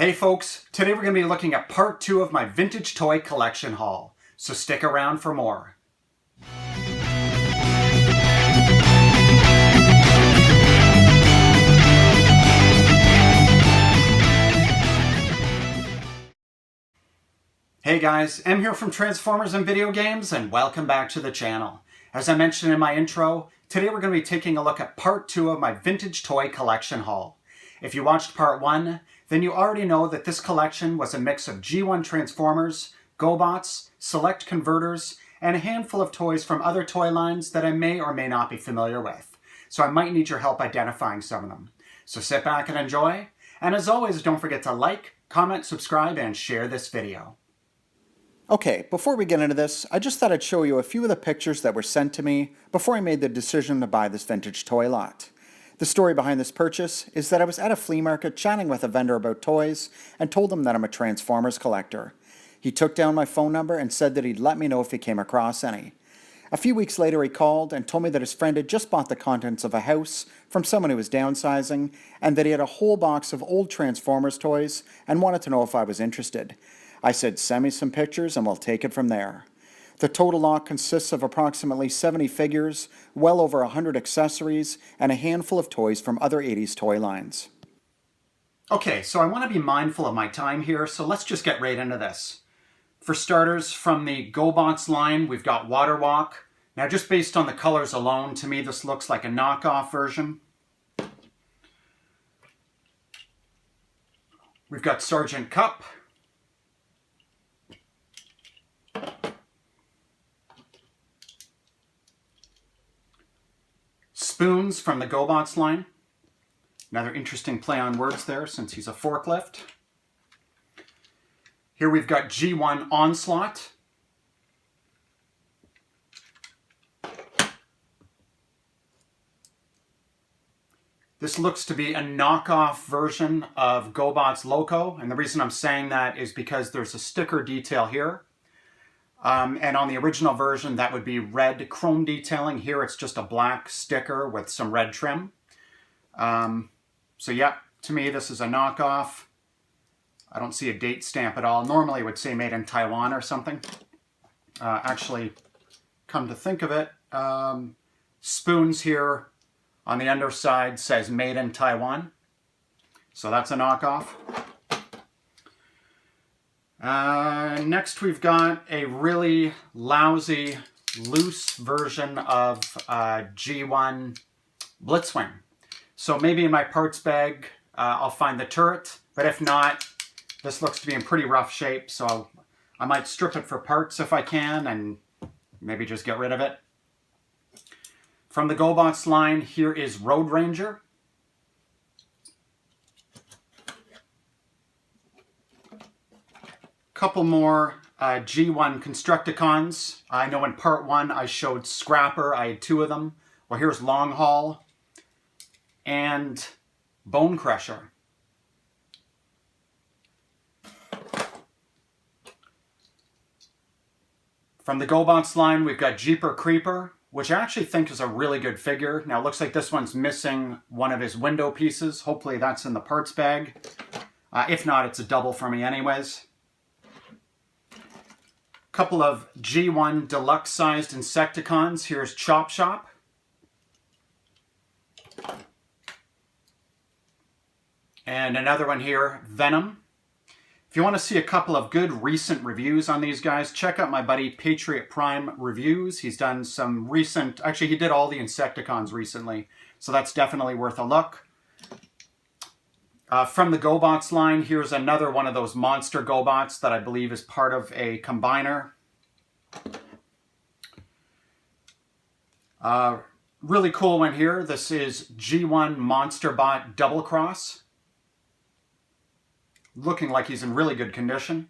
Hey folks, today we're going to be looking at part 2 of my vintage toy collection haul, so stick around for more. Hey guys, M here from Transformers and Video Games, and welcome back to the channel. As I mentioned in my intro, today we're going to be taking a look at part 2 of my vintage toy collection haul. If you watched part 1, then you already know that this collection was a mix of G1 Transformers, Gobots, select Converters, and a handful of toys from other toy lines that I may or may not be familiar with. So I might need your help identifying some of them. So sit back and enjoy, and as always, don't forget to like, comment, subscribe, and share this video. Okay, before we get into this, I just thought I'd show you a few of the pictures that were sent to me before I made the decision to buy this vintage toy lot. The story behind this purchase is that I was at a flea market chatting with a vendor about toys and told him that I'm a Transformers collector. He took down my phone number and said that he'd let me know if he came across any. A few weeks later he called and told me that his friend had just bought the contents of a house from someone who was downsizing and that he had a whole box of old Transformers toys and wanted to know if I was interested. I said, send me some pictures and we'll take it from there. The total lot consists of approximately 70 figures, well over 100 accessories, and a handful of toys from other 80s toy lines. Okay, so I want to be mindful of my time here, so let's just get right into this. For starters, from the Gobots line, we've got Water Walk. Now, just based on the colors alone, to me this looks like a knockoff version. We've got Sergeant Cup. Spoons from the Gobots line. Another interesting play on words there since he's a forklift. Here we've got G1 Onslaught. This looks to be a knockoff version of Gobots Loco, and the reason I'm saying that is because there's a sticker detail here. And on the original version, that would be red chrome detailing. Here it's just a black sticker with some red trim. So yeah, to me this is a knockoff. I don't see a date stamp at all. Normally it would say made in Taiwan or something. Actually, come to think of it, Spoons here on the underside says made in Taiwan. So that's a knockoff. Next we've got a really lousy, loose version of G1 Blitzwing. So maybe in my parts bag I'll find the turret, but if not, this looks to be in pretty rough shape, so I might strip it for parts if I can and maybe just get rid of it. From the Gobots line, here is Road Ranger. Couple more G1 Constructicons. I know in part 1 I showed Scrapper. I had 2 of them. Well, here's Long Haul and Bone Crusher. From the Gobots line, we've got Jeeper Creeper, which I actually think is a really good figure. Now, it looks like this one's missing one of his window pieces. Hopefully that's in the parts bag. If not, it's a double for me anyways. Couple of G1 deluxe sized Insecticons. Here's Chop Shop. And another one here, Venom. If you want to see a couple of good recent reviews on these guys, check out my buddy Patriot Prime Reviews. He's done some recent, actually he did all the Insecticons recently, so that's definitely worth a look. From the Gobots line, here's another one of those monster Gobots that I believe is part of a combiner. Really cool one here. This is G1 Monster Bot Double Cross. Looking like he's in really good condition.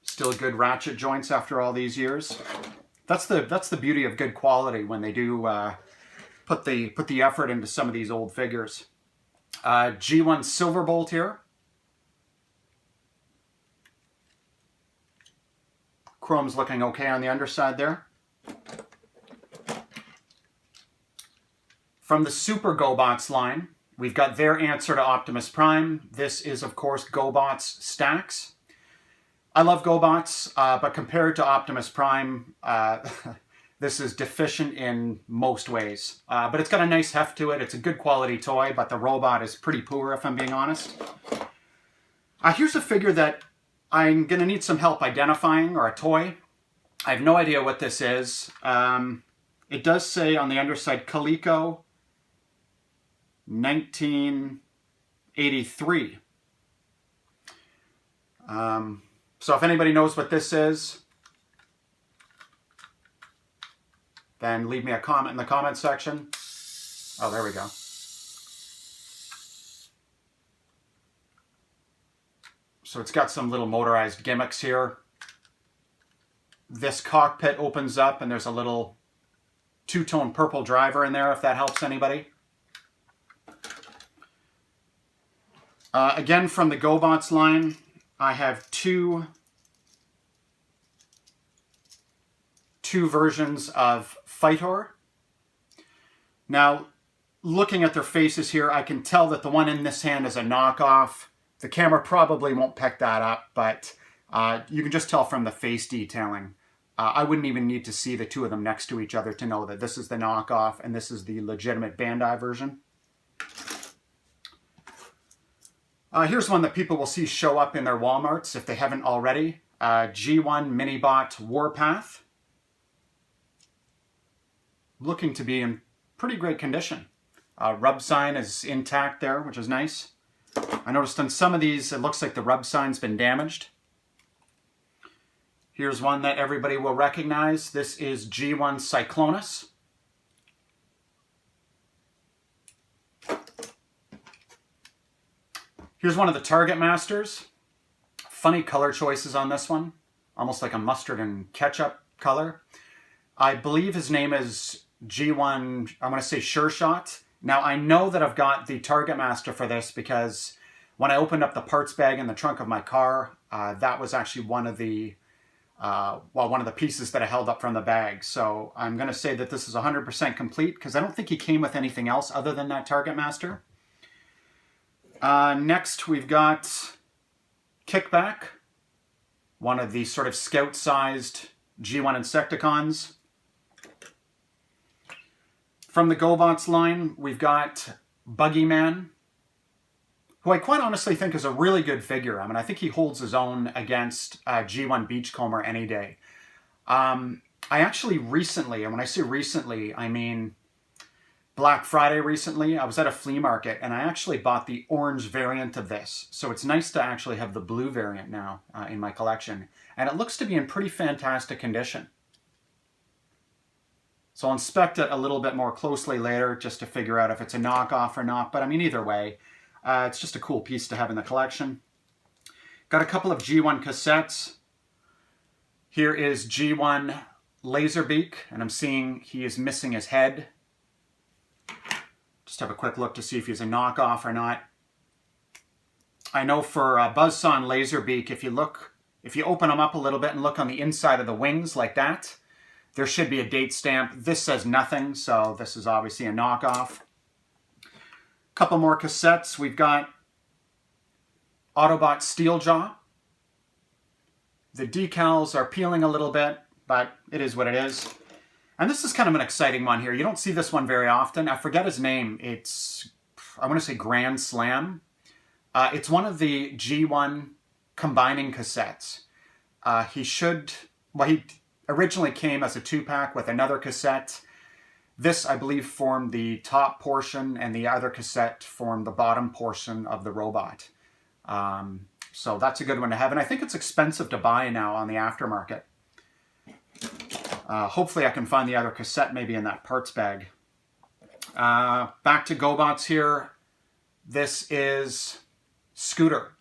Still good ratchet joints after all these years. That's the beauty of good quality when they do put the effort into some of these old figures. G1 Silverbolt here. Chrome's looking okay on the underside there. From the Super Gobots line, We've got their answer to Optimus Prime. This is, of course, Gobots Stacks. I love Gobots, but compared to Optimus Prime, this is deficient in most ways. But it's got a nice heft to it. It's a good quality toy, but the robot is pretty poor, if I'm being honest. Here's a figure that I'm going to need some help identifying, or a toy. I have no idea what this is. It does say on the underside, Coleco 1983. So if anybody knows what this is, then leave me a comment in the comment section. Oh, there we go. So it's got some little motorized gimmicks here. This cockpit opens up and there's a little two-tone purple driver in there, if that helps anybody. Again, from the Gobots line, I have two versions of Fightor. Now, looking at their faces here, I can tell that the one in this hand is a knockoff. The camera probably won't pick that up, but you can just tell from the face detailing. I wouldn't even need to see the two of them next to each other to know that this is the knockoff and this is the legitimate Bandai version. Here's one that people will see show up in their Walmarts if they haven't already. G1 Minibot Warpath. Looking to be in pretty great condition. Rub sign is intact there, which is nice. I noticed on some of these, it looks like the rub sign's been damaged. Here's one that everybody will recognize. This is G1 Cyclonus. Here's one of the Target Masters. Funny color choices on this one. Almost like a mustard and ketchup color. I believe his name is G1, I'm going to say Sure Shot. Now, I know that I've got the Target Master for this because when I opened up the parts bag in the trunk of my car, that was actually one of the pieces that I held up from the bag. So I'm going to say that this is 100% complete because I don't think he came with anything else other than that Target Master. Next, we've got Kickback, one of the sort of scout-sized G1 Insecticons. From the Gobots line, we've got Buggyman, who I quite honestly think is a really good figure. I mean, I think he holds his own against G1 Beachcomber any day. I actually recently, and when I say recently, I mean Black Friday recently, I was at a flea market and I actually bought the orange variant of this. So it's nice to actually have the blue variant now in my collection. And it looks to be in pretty fantastic condition. So I'll inspect it a little bit more closely later just to figure out if it's a knockoff or not. But I mean, either way, it's just a cool piece to have in the collection. Got a couple of G1 cassettes. Here is G1 Laserbeak, and I'm seeing he is missing his head. Just have a quick look to see if he's a knockoff or not. I know for Buzzsaw and Laserbeak, if you open them up a little bit and look on the inside of the wings like that, there should be a date stamp. This says nothing, so this is obviously a knockoff. Couple more cassettes. We've got Autobot Steeljaw. The decals are peeling a little bit, but it is what it is. And this is kind of an exciting one here. You don't see this one very often. I forget his name. I want to say Grand Slam. It's one of the G1 combining cassettes. He originally came as a 2-pack with another cassette. This, I believe, formed the top portion, and the other cassette formed the bottom portion of the robot. So that's a good one to have. And I think it's expensive to buy now on the aftermarket. Hopefully I can find the other cassette maybe in that parts bag. Back to Gobots here. This is Scooter.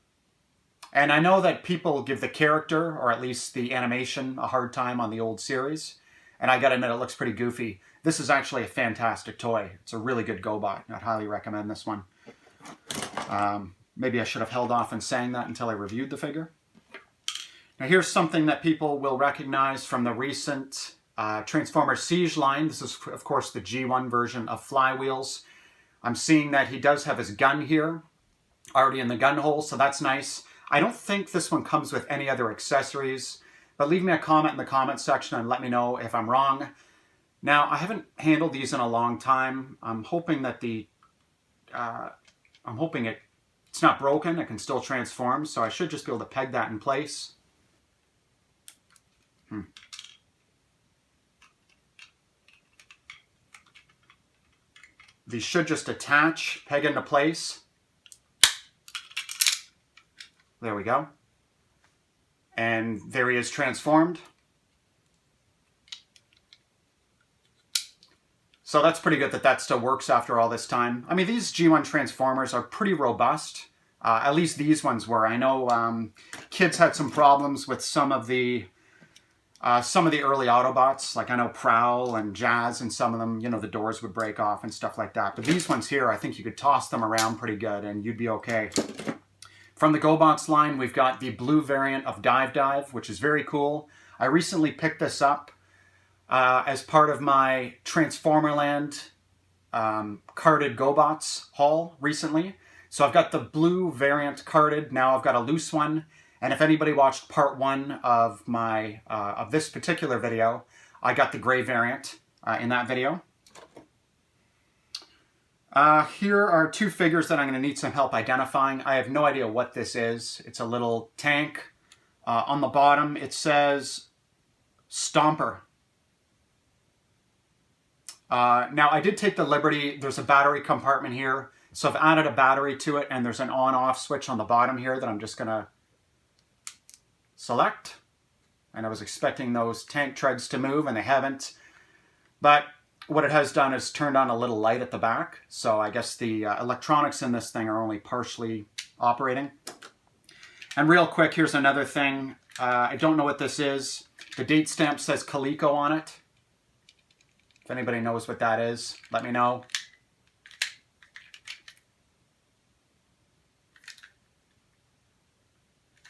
And I know that people give the character, or at least the animation, a hard time on the old series. And I gotta admit, it looks pretty goofy. This is actually a fantastic toy. It's a really good Gobot. I'd highly recommend this one. Maybe I should have held off on saying that until I reviewed the figure. Now here's something that people will recognize from the recent Transformers Siege line. This is, of course, the G1 version of Flywheels. I'm seeing that he does have his gun here, already in the gun hole, so that's nice. I don't think this one comes with any other accessories, but leave me a comment in the comment section and let me know if I'm wrong. Now, I haven't handled these in a long time. I'm hoping that it's not broken. It can still transform, so I should just be able to peg that in place. These should just attach, peg into place. There we go. And there he is transformed. So that's pretty good that that still works after all this time. I mean, these G1 Transformers are pretty robust. At least these ones were. I know kids had some problems with some of the early Autobots. Like I know Prowl and Jazz and some of them, you know, the doors would break off and stuff like that. But these ones here, I think you could toss them around pretty good and you'd be okay. From the Gobots line, we've got the blue variant of Dive Dive, which is very cool. I recently picked this up as part of my Transformerland carded Gobots haul recently. So I've got the blue variant carded, now I've got a loose one. And if anybody watched part 1 of my of this particular video, I got the gray variant in that video. Here are 2 figures that I'm going to need some help identifying. I have no idea what this is. It's a little tank. On the bottom it says Stomper. Now I did take the liberty, there's a battery compartment here, so I've added a battery to it and there's an on-off switch on the bottom here that I'm just going to select. And I was expecting those tank treads to move and they haven't. But what it has done is turned on a little light at the back, so I guess the electronics in this thing are only partially operating. And real quick, here's another thing. I don't know what this is. The date stamp says Coleco on it. If anybody knows what that is, let me know.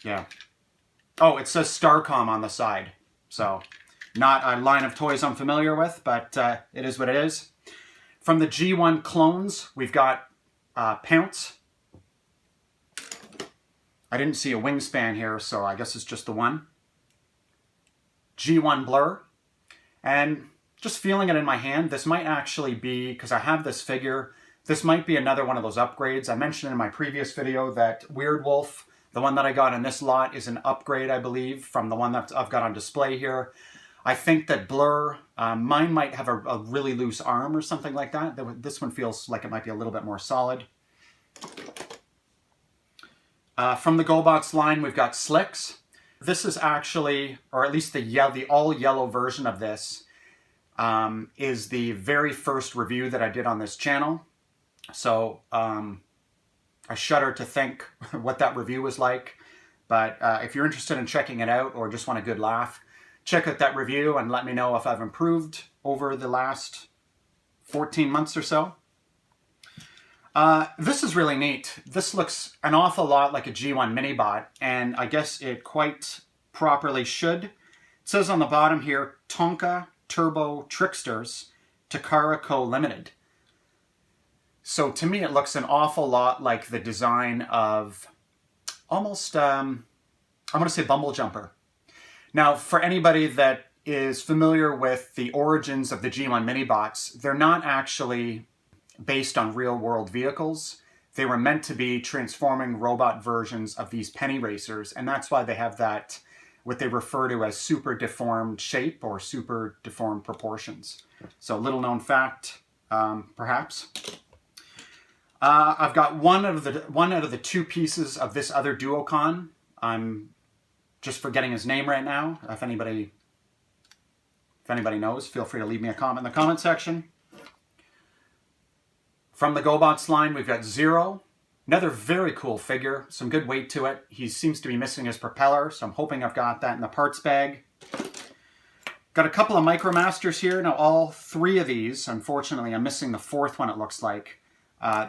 Yeah. Oh, it says Starcom on the side. So, not a line of toys I'm familiar with, but it is what it is. From the G1 clones, we've got Pounce. I didn't see a wingspan here, so I guess it's just the one. G1 Blur. And just feeling it in my hand, this might actually be, because I have this figure, this might be another one of those upgrades. I mentioned in my previous video that Weird Wolf, the one that I got in this lot, is an upgrade, I believe, from the one that I've got on display here. I think that Blur, mine might have a really loose arm or something like that. This one feels like it might be a little bit more solid. From the Gobots line, we've got Slicks. This is actually, or at least the all yellow version of this, is the very first review that I did on this channel. So I shudder to think what that review was like. But if you're interested in checking it out or just want a good laugh, check out that review and let me know if I've improved over the last 14 months or so. This is really neat. This looks an awful lot like a G1 Minibot, and I guess it quite properly should. It says on the bottom here, Tonka Turbo Tricksters, Takara Co. Limited. So to me it looks an awful lot like the design of almost, I'm going to say Bumble Jumper. Now for anybody that is familiar with the origins of the G1 Minibots, they're not actually based on real-world vehicles. They were meant to be transforming robot versions of these penny racers, and that's why they have that, what they refer to as super deformed shape or super deformed proportions. So little known fact, perhaps. I've got one out of the 2 pieces of this other Duocon. I'm just forgetting his name right now. If anybody knows, feel free to leave me a comment in the comment section. From the Gobots line, we've got Zero. Another very cool figure, some good weight to it. He seems to be missing his propeller, so I'm hoping I've got that in the parts bag. Got a couple of Micromasters here. Now all 3 of these, unfortunately, I'm missing the 4th one it looks like.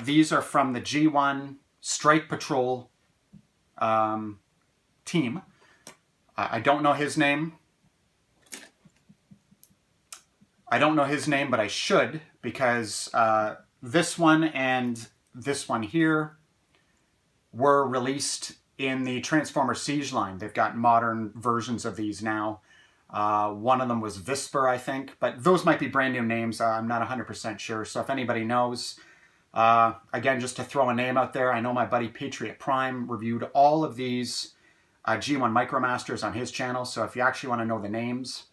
These are from the G1 Strike Patrol team. I don't know his name. I don't know his name, but I should, because this one and this one here were released in the Transformers Siege line. They've got modern versions of these now. One of them was Visper, I think, but those might be brand new names. I'm not 100% sure. So if anybody knows, again, just to throw a name out there, I know my buddy Patriot Prime reviewed all of these G1 Micromasters on his channel. So if you actually want to know the names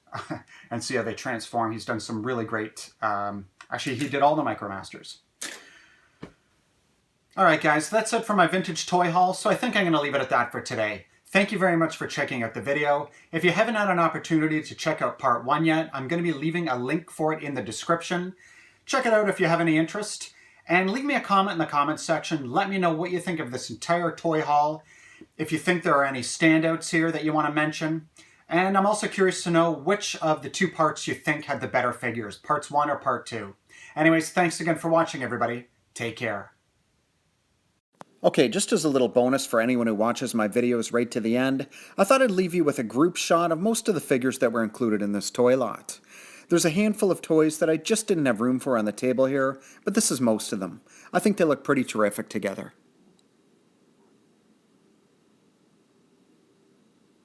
and see how they transform, he's done some really great, actually he did all the Micromasters. Alright guys, that's it for my vintage toy haul, so I think I'm going to leave it at that for today. Thank you very much for checking out the video. If you haven't had an opportunity to check out part 1 yet, I'm going to be leaving a link for it in the description. Check it out if you have any interest, and leave me a comment in the comments section. Let me know what you think of this entire toy haul, if you think there are any standouts here that you want to mention. And I'm also curious to know which of the 2 parts you think had the better figures, parts 1 or part 2. Anyways, thanks again for watching, everybody. Take care. Okay, just as a little bonus for anyone who watches my videos right to the end, I thought I'd leave you with a group shot of most of the figures that were included in this toy lot. There's a handful of toys that I just didn't have room for on the table here, but this is most of them. I think they look pretty terrific together.